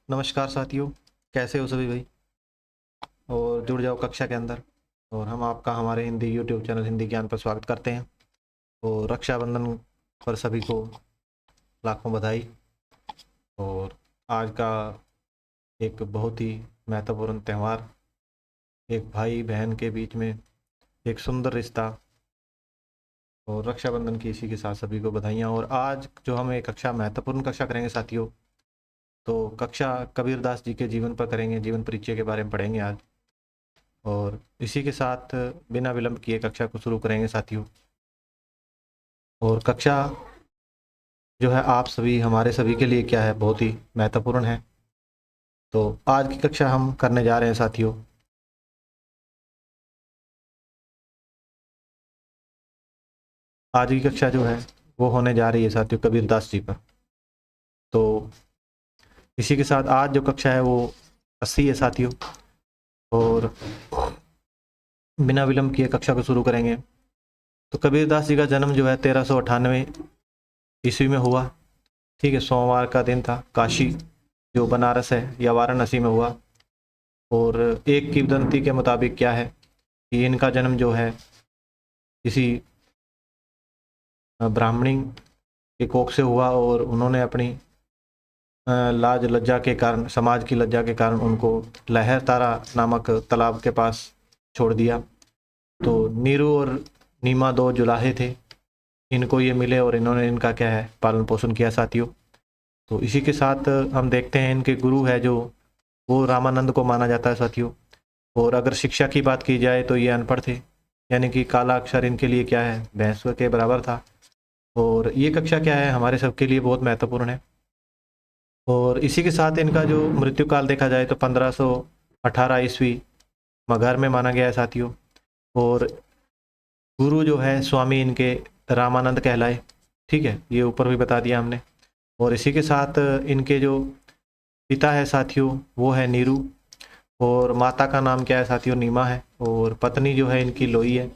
नमस्कार साथियों, कैसे हो सभी भाई। और जुड़ जाओ कक्षा के अंदर। और हम आपका हमारे हिंदी यूट्यूब चैनल हिंदी ज्ञान पर स्वागत करते हैं। और रक्षाबंधन पर सभी को लाखों बधाई। और आज का एक बहुत ही महत्वपूर्ण त्यौहार, एक भाई बहन के बीच में एक सुंदर रिश्ता, और रक्षाबंधन की इसी के साथ सभी को बधाइयाँ। और आज जो हम एक महत्वपूर्ण कक्षा करेंगे साथियों, तो कक्षा कबीरदास जी के जीवन पर करेंगे, जीवन परिचय के बारे में पढ़ेंगे आज। और इसी के साथ बिना विलंब किए कक्षा को शुरू करेंगे साथियों। और कक्षा जो है आप सभी हमारे सभी के लिए क्या है, बहुत ही महत्वपूर्ण है। तो आज की कक्षा हम करने जा रहे हैं साथियों। आज की कक्षा जो है वो होने जा रही है साथियों कबीरदास जी पर। तो इसी के साथ आज जो कक्षा है वो 80 है साथियों। और बिना विलंब किए कक्षा को शुरू करेंगे। तो कबीरदास जी का जन्म जो है 1398 ईस्वी में हुआ। ठीक है, सोमवार का दिन था। काशी जो बनारस है या वाराणसी में हुआ। और एक किंवदंती के मुताबिक क्या है कि इनका जन्म जो है किसी ब्राह्मणी के कोख से हुआ। और उन्होंने अपनी लाज लज्जा के कारण, समाज की लज्जा के कारण उनको लहर तारा नामक तालाब के पास छोड़ दिया। तो नीरू और नीमा दो जुलाहे थे, इनको ये मिले और इन्होंने इनका क्या है पालन पोषण किया साथियों। तो इसी के साथ हम देखते हैं इनके गुरु है जो वो रामानंद को माना जाता है साथियों। और अगर शिक्षा की बात की जाए तो ये अनपढ़ थे, यानी कि काला अक्षर इनके लिए क्या है भैंस के बराबर था। और ये कक्षा क्या है हमारे सबके लिए बहुत महत्वपूर्ण है। और इसी के साथ इनका जो मृत्यु काल देखा जाए तो 1518 ईस्वी मगहर में माना गया है साथियों। और गुरु जो है स्वामी इनके रामानंद कहलाए। ठीक है, ये ऊपर भी बता दिया हमने। और इसी के साथ इनके जो पिता है साथियों वो है नीरू। और माता का नाम क्या है साथियों, नीमा है। और पत्नी जो है इनकी लोई है।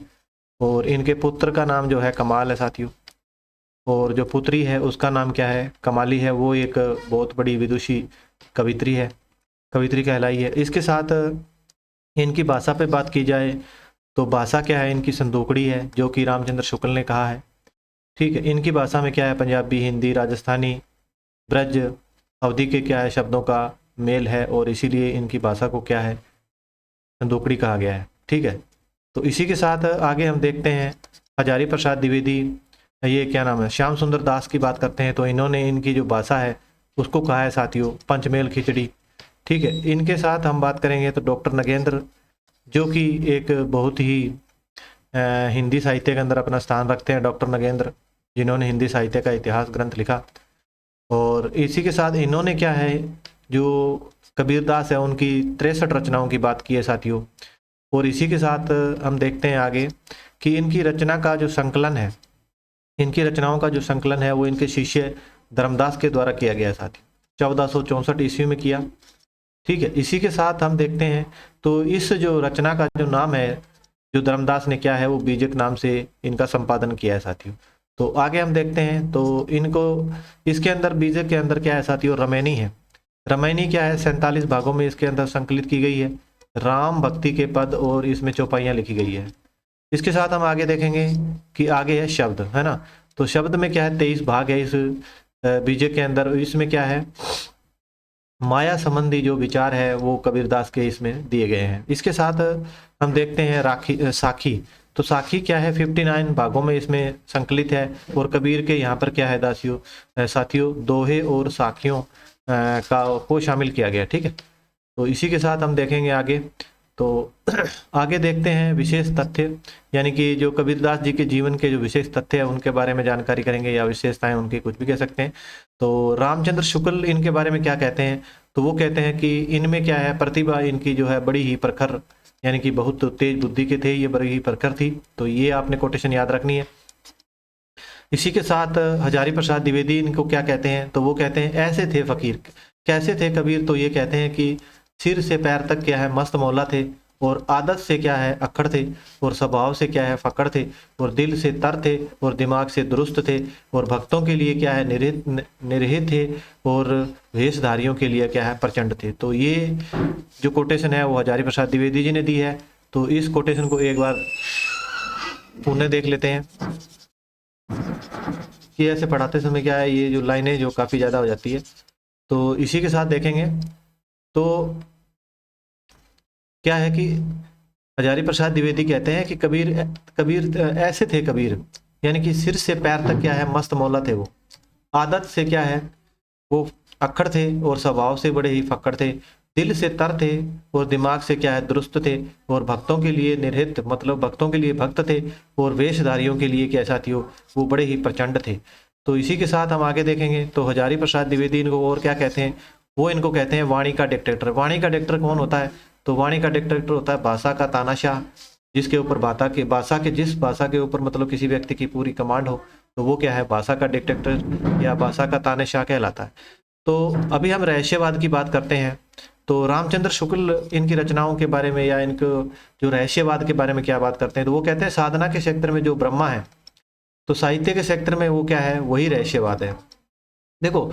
और इनके पुत्र का नाम जो है कमाल है साथियों। और जो पुत्री है उसका नाम क्या है, कमाली है। वो एक बहुत बड़ी विदुषी कवित्री है, कवित्री कहलाई है। इसके साथ इनकी भाषा पे बात की जाए तो भाषा क्या है इनकी संदूकड़ी है, जो कि रामचंद्र शुक्ल ने कहा है। ठीक है, इनकी भाषा में क्या है पंजाबी, हिंदी, राजस्थानी, ब्रज, अवधि के क्या है शब्दों का मेल है। और इसीलिए इनकी भाषा को क्या है संदूकड़ी कहा गया है। ठीक है, तो इसी के साथ आगे हम देखते हैं हजारी प्रसाद द्विवेदी, ये क्या नाम है, श्याम सुंदर दास की बात करते हैं। तो इन्होंने इनकी जो भाषा है उसको कहा है साथियों पंचमेल खिचड़ी। ठीक है, इनके साथ हम बात करेंगे तो डॉक्टर नगेंद्र, जो कि एक बहुत ही हिंदी साहित्य के अंदर अपना स्थान रखते हैं। डॉक्टर नगेंद्र जिन्होंने हिंदी साहित्य का इतिहास ग्रंथ लिखा। और इसी के साथ इन्होंने क्या है जो कबीरदास है उनकी 63 रचनाओं की बात की है साथियों। और इसी के साथ हम देखते हैं आगे कि इनकी रचना का जो संकलन है, इनकी रचनाओं का जो संकलन है वो इनके शिष्य धर्मदास के द्वारा किया गया साथियों, 1464 ईस्वी में किया। ठीक है, इसी के साथ हम देखते हैं तो इस जो रचना का जो नाम है जो धर्मदास ने क्या है वो बीजक नाम से इनका संपादन किया है साथियों। तो आगे हम देखते हैं तो इनको इसके अंदर बीजक के अंदर क्या है साथियों, रमैनी है। रमैनी क्या है 47 भागों में इसके अंदर संकलित की गई है। राम भक्ति के पद और इसमें चौपाइयाँ लिखी गई है। इसके साथ हम आगे देखेंगे कि आगे है शब्द, है ना। तो शब्द में क्या है 23 भाग है इस बीजक के अंदर। इसमें क्या है माया संबंधी जो विचार है वो कबीरदास के इसमें दिए गए हैं। इसके साथ हम देखते हैं साखी। तो साखी क्या है 59 भागों में इसमें संकलित है। और कबीर के यहाँ पर क्या है दासियों साथियों दोहे और साखियों का को शामिल किया गया। ठीक है, तो इसी के साथ हम देखेंगे आगे। तो आगे देखते हैं विशेष तथ्य, यानी कि जो कबीरदास जी के जीवन के जो विशेष तथ्य है उनके बारे में जानकारी करेंगे, या विशेषताएं उनकी कुछ भी कह सकते हैं। तो रामचंद्र शुक्ल इनके बारे में क्या कहते हैं, तो वो कहते हैं कि इनमें क्या है प्रतिभा इनकी जो है बड़ी ही प्रखर, यानी कि बहुत तेज बुद्धि के थे, ये बड़ी ही प्रखर थी। तो ये आपने कोटेशन याद रखनी है। इसी के साथ हजारी प्रसाद द्विवेदी इनको क्या कहते हैं, तो वो कहते हैं ऐसे थे फकीर। कैसे थे कबीर, तो ये कहते हैं कि सिर से पैर तक क्या है मस्त मौला थे। और आदत से क्या है अक्खड़ थे, और स्वभाव से क्या है फक्कड़ थे, और दिल से तर थे, और दिमाग से दुरुस्त थे, और भक्तों के लिए क्या है निरहित थे, और वेशधारियों के लिए क्या है प्रचंड थे। तो ये जो कोटेशन है वो हजारी प्रसाद द्विवेदी जी ने दी है। तो इस कोटेशन को एक बार पुनः देख लेते हैं कि ऐसे पढ़ाते समय क्या है ये जो लाइनें जो काफ़ी ज़्यादा हो जाती है। तो इसी के साथ देखेंगे तो क्या है कि हजारी प्रसाद द्विवेदी कहते हैं कि कबीर कबीर ऐसे थे कबीर, यानी कि सिर से पैर तक क्या है मस्त मौला थे वो। आदत से क्या है वो अक्खड़ थे, और स्वभाव से बड़े ही फक्कड़ थे, दिल से तर थे, और दिमाग से क्या है दुरुस्त थे, और भक्तों के लिए निर्हित मतलब भक्तों के लिए भक्त थे, और वेशधारियों के लिए क्या साथियों वो बड़े ही प्रचंड थे। तो इसी के साथ हम आगे देखेंगे तो हजारी प्रसाद द्विवेदी इनको और क्या कहते हैं, वो इनको कहते हैं वाणी का डिक्टेटर। वाणी का डिक्टेटर कौन होता है, तो वाणी का डिक्टेटर होता है भाषा का तानाशाह, जिसके ऊपर जिस भाषा के ऊपर मतलब किसी व्यक्ति की पूरी कमांड हो, तो वो क्या है भाषा का डिक्टेटर या भाषा का तानाशाह कहलाता है। तो अभी हम रहस्यवाद की बात करते हैं। तो रामचंद्र शुक्ल इनकी रचनाओं के बारे में या इनको जो रहस्यवाद के बारे में क्या बात करते हैं, तो वो कहते हैं साधना के क्षेत्र में जो ब्रह्मा है, तो साहित्य के क्षेत्र में वो क्या है वही रहस्यवाद है। देखो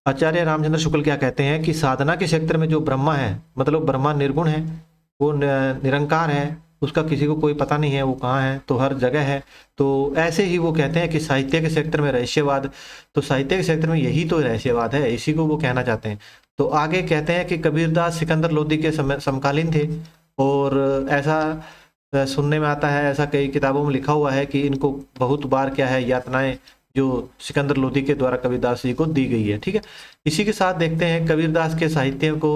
आचार्य रामचंद्र शुक्ल क्या कहते हैं कि साधना के क्षेत्र में जो ब्रह्मा है, मतलब ब्रह्मा निर्गुण है, वो निरंकार है, उसका किसी को कोई पता नहीं है वो कहाँ है, तो हर जगह है। तो ऐसे ही वो कहते हैं कि साहित्य के क्षेत्र में रहस्यवाद, तो साहित्य के क्षेत्र में यही तो रहस्यवाद है, इसी को वो कहना चाहते हैं। तो आगे कहते हैं कि कबीरदास सिकंदर लोदी के समकालीन थे, और ऐसा सुनने में आता है, ऐसा कई किताबों में लिखा हुआ है कि इनको बहुत बार क्या है यातनाएं जो सिकंदर लोदी के द्वारा कबीरदास जी को दी गई है। ठीक है, इसी के साथ देखते हैं कबीरदास के साहित्य को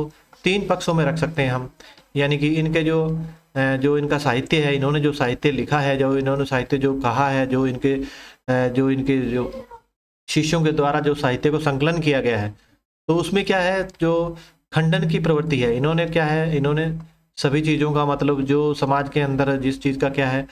तीन पक्षों में रख सकते हैं हम, यानी कि इनके जो इनका साहित्य है, इन्होंने जो साहित्य लिखा है, जो इन्होंने साहित्य जो कहा है, जो इनके जो शिष्यों के द्वारा जो साहित्य को संकलन किया गया है, तो उसमें क्या है जो खंडन की प्रवृत्ति है, इन्होंने क्या है इन्होंने सभी चीज़ों का मतलब जो समाज के अंदर जिस चीज़ का क्या है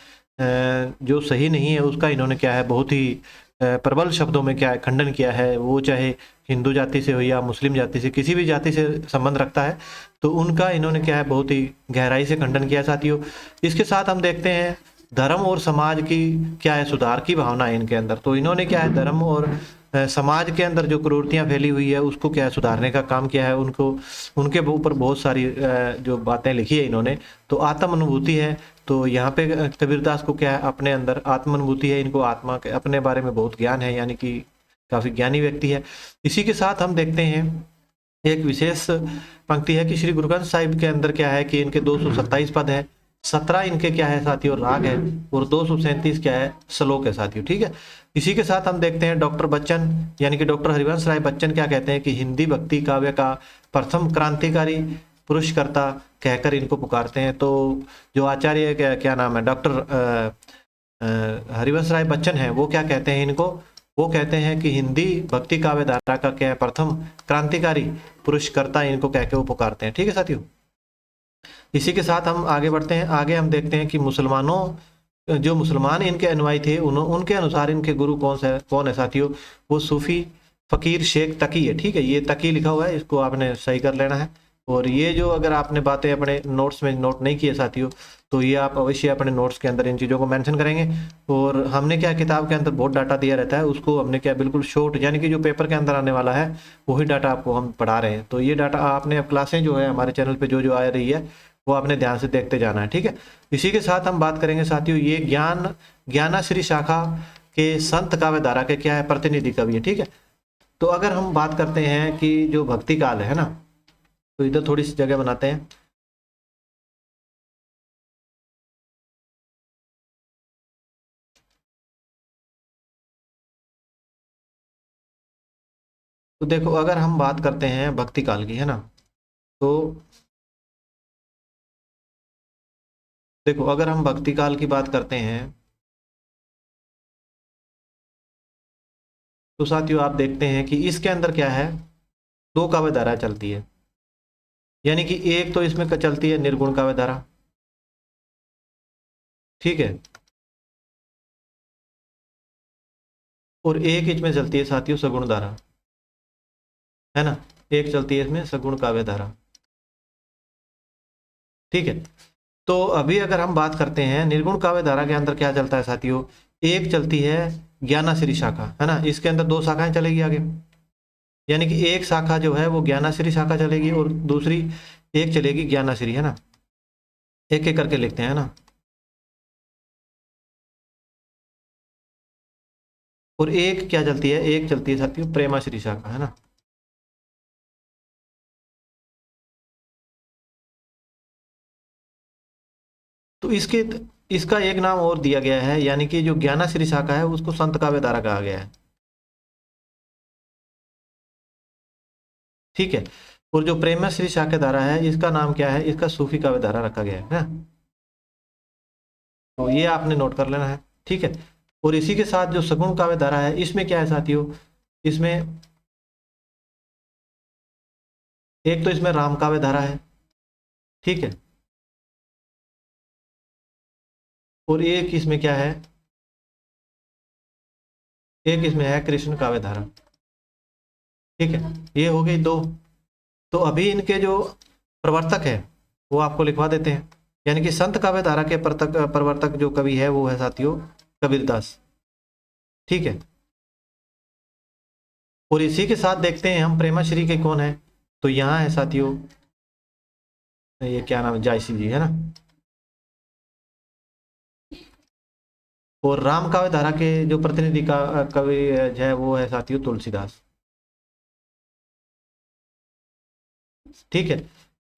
जो सही नहीं है उसका इन्होंने क्या है बहुत ही प्रबल शब्दों में क्या है खंडन किया है। वो चाहे हिंदू जाति से हो या मुस्लिम जाति से, किसी भी जाति से संबंध रखता है, तो उनका इन्होंने क्या है बहुत ही गहराई से खंडन किया साथियों। इसके साथ हम देखते हैं धर्म और समाज की क्या है सुधार की भावना है इनके अंदर। तो इन्होंने क्या है धर्म और समाज के अंदर जो कुरीतियाँ फैली हुई है उसको क्या है सुधारने का काम किया है। उनके ऊपर बहुत सारी जो बातें लिखी है इन्होंने। तो आत्म अनुभूति है, तो यहाँ पे कबीरदास को क्या है अपने अंदर आत्म अनुभूति है, इनको आत्मा के अपने बारे में बहुत ज्ञान है, यानी कि काफ़ी ज्ञानी व्यक्ति है। इसी के साथ हम देखते हैं एक विशेष पंक्ति है कि श्री गुरु ग्रंथ साहिब के अंदर क्या है कि इनके 227 पद है, 17 इनके क्या है साथियों राग है, और 237 क्या है श्लोक है साथियों। ठीक है, इसी के साथ हम देखते हैं डॉक्टर बच्चन यानी कि डॉक्टर हरिवंश राय बच्चन क्या कहते हैं कि हिंदी भक्ति काव्य का प्रथम क्रांतिकारी पुरुषकर्ता कहकर इनको पुकारते हैं। तो जो आचार्य क्या नाम है डॉक्टर हरिवंश राय बच्चन है, वो क्या कहते हैं इनको, वो कहते हैं कि हिंदी भक्ति काव्य धारा का क्या है प्रथम क्रांतिकारी पुरुषकर्ता इनको कह के वो पुकारते हैं। ठीक है साथियों, इसी के साथ हम आगे बढ़ते हैं। आगे हम देखते हैं कि जो मुसलमान इनके अनुयायी थे उनके अनुसार इनके गुरु कौन है साथियों, वो सूफी फकीर शेख तकी है। ठीक है, ये तकी लिखा हुआ है, इसको आपने सही कर लेना है। और ये जो अगर आपने बातें अपने नोट्स में नोट नहीं किए साथियों, तो ये आप अवश्य अपने नोट्स के अंदर इन चीज़ों को मेंशन करेंगे। और हमने क्या किताब के अंदर बहुत डाटा दिया रहता है, उसको हमने क्या बिल्कुल शॉर्ट यानी कि जो पेपर के अंदर आने वाला है वही डाटा आपको हम पढ़ा रहे हैं। तो ये डाटा आपने अब क्लासें जो है हमारे चैनल पर जो आ रही है वो आपने ध्यान से देखते जाना है। ठीक है, इसी के साथ हम बात करेंगे साथियों, ये ज्ञानाश्री शाखा के संत काव्य धारा के क्या है प्रतिनिधि कवि है। ठीक है, तो अगर हम बात करते हैं कि जो भक्ति काल है ना, तो इधर थोड़ी सी जगह बनाते हैं। तो देखो अगर हम बात करते हैं भक्ति काल की है ना, तो देखो अगर हम भक्ति काल की बात करते हैं तो साथियों आप देखते हैं कि इसके अंदर क्या है दो काव्य धारा चलती है, यानी कि एक तो इसमें चलती है निर्गुण काव्य धारा। ठीक है, और एक इसमें चलती है साथियों सगुण धारा, है ना, एक चलती है इसमें सगुण काव्य धारा। ठीक है, तो अभी अगर हम बात करते हैं निर्गुण काव्य धारा के अंदर क्या चलता है साथियों, एक चलती है ज्ञानाश्री शाखा, है ना, इसके अंदर दो शाखाएं चलेगी आगे, यानी कि एक शाखा जो है वो ज्ञानाश्री शाखा चलेगी और दूसरी एक चलेगी ज्ञानाश्री, है ना, एक एक करके लिखते हैं ना। और एक क्या चलती है, एक चलती है साथियों प्रेमाश्री शाखा, है ना। तो इसका एक नाम और दिया गया है, यानी कि जो ज्ञानाश्री शाखा है उसको संत काव्य धारा कहा गया है, ठीक है। और जो प्रेमाश्री शाखा धारा है इसका नाम क्या है, इसका सूफी काव्य धारा रखा गया है ना। तो ये आपने नोट कर लेना है, ठीक है। और इसी के साथ जो सगुण काव्य धारा है इसमें क्या है साथियों, इसमें एक तो इसमें राम काव्य धारा है, ठीक है, और एक इसमें क्या है, एक इसमें है कृष्ण काव्य धारा, ठीक है। ये हो गई दो। तो अभी इनके जो प्रवर्तक है वो आपको लिखवा देते हैं, यानी कि संत काव्य धारा के प्रवर्तक जो कवि है वो है साथियों कबीरदास, ठीक है। और इसी के साथ देखते हैं हम प्रेमाश्री के कौन है, तो यहाँ है साथियों, ये क्या नाम है, जायसी जी, है ना। और राम काव्य धारा के जो प्रतिनिधि का कवि है वो है साथियों तुलसीदास, ठीक है।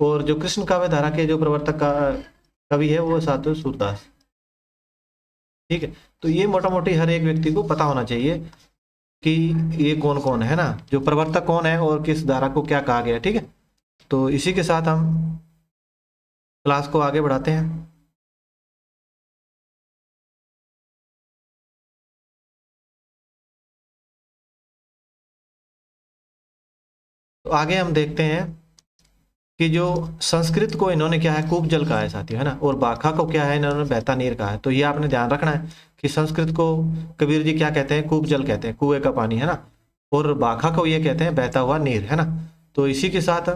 और जो कृष्ण काव्य धारा के जो प्रवर्तक का कवि है वो साथियों सूरदास, ठीक है। तो ये मोटा मोटी हर एक व्यक्ति को पता होना चाहिए कि ये कौन कौन है ना, जो प्रवर्तक कौन है और किस धारा को क्या कहा गया है, ठीक है। तो इसी के साथ हम क्लास को आगे बढ़ाते हैं। तो आगे हम देखते हैं कि जो संस्कृत को इन्होंने क्या है कूप जल कहा है साथियों, है ना, और बाखा को क्या है इन्होंने बहता नीर कहा है। तो ये आपने ध्यान रखना है कि संस्कृत को कबीर जी क्या कहते हैं, कूप जल कहते हैं, कुएं का पानी, है ना, और बाखा को ये कहते हैं बहता हुआ नीर, है ना। तो इसी के साथ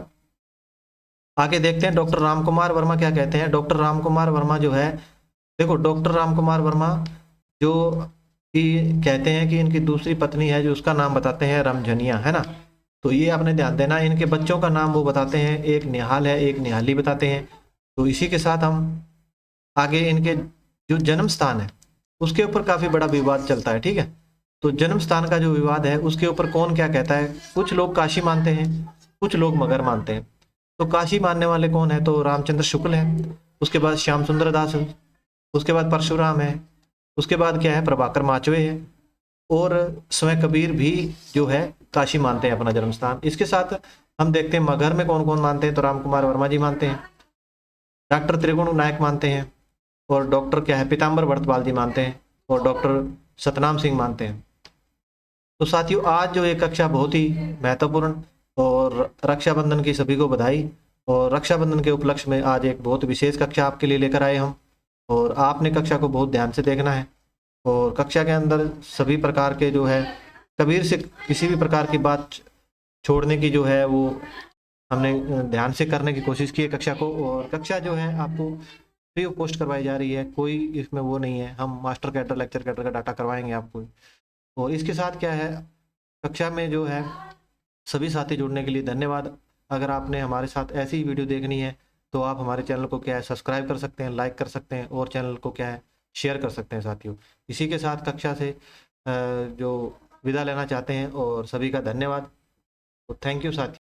आगे देखते हैं डॉक्टर राम कुमार वर्मा क्या कहते हैं। डॉक्टर राम कुमार वर्मा जो है, देखो डॉक्टर राम कुमार वर्मा जो कि कहते हैं कि इनकी दूसरी पत्नी है जो उसका नाम बताते हैं रमझनिया, है ना। तो ये आपने ध्यान देना, इनके बच्चों का नाम वो बताते हैं, एक निहाल है एक निहाली बताते हैं। तो इसी के साथ हम आगे इनके जो जन्म स्थान है उसके ऊपर काफी बड़ा विवाद चलता है, ठीक है। तो जन्म स्थान का जो विवाद है उसके ऊपर कौन क्या कहता है, कुछ लोग काशी मानते हैं, कुछ लोग मगर मानते हैं। तो काशी मानने वाले कौन है, तो रामचंद्र शुक्ल है, उसके बाद श्याम सुंदर दास है, उसके बाद परशुराम है, उसके बाद क्या है प्रभाकर माचवे है, और स्वयं कबीर भी जो है काशी मानते हैं अपना जन्म स्थान। इसके साथ हम देखते हैं मगहर में कौन कौन मानते हैं, तो राम कुमार वर्मा जी मानते हैं, डॉक्टर त्रिगुण नायक मानते हैं, और डॉक्टर क्या है पीताम्बर भरतपाल जी मानते हैं, और डॉक्टर सतनाम सिंह मानते हैं। तो साथियों आज जो ये कक्षा बहुत ही महत्वपूर्ण, और रक्षाबंधन की सभी को बधाई। और रक्षाबंधन के उपलक्ष्य में आज एक बहुत विशेष कक्षा आपके लिए लेकर आए हम, और आपने कक्षा को बहुत ध्यान से देखना है। और कक्षा के अंदर सभी प्रकार के जो है कबीर से किसी भी प्रकार की बात छोड़ने की जो है वो हमने ध्यान से करने की कोशिश की है कक्षा को। और कक्षा जो है आपको फ्री ऑफ कॉस्ट करवाई जा रही है, कोई इसमें वो नहीं है, हम मास्टर कैडर लेक्चर कैडर का डाटा करवाएंगे आपको। और इसके साथ क्या है कक्षा में जो है सभी साथी जुड़ने के लिए धन्यवाद। अगर आपने हमारे साथ ऐसी ही वीडियो देखनी है तो आप हमारे चैनल को क्या है सब्सक्राइब कर सकते हैं, लाइक कर सकते हैं, और चैनल को क्या है शेयर कर सकते हैं साथियों। इसी के साथ कक्षा से जो विदा लेना चाहते हैं, और सभी का धन्यवाद। तो थैंक यू साथियों।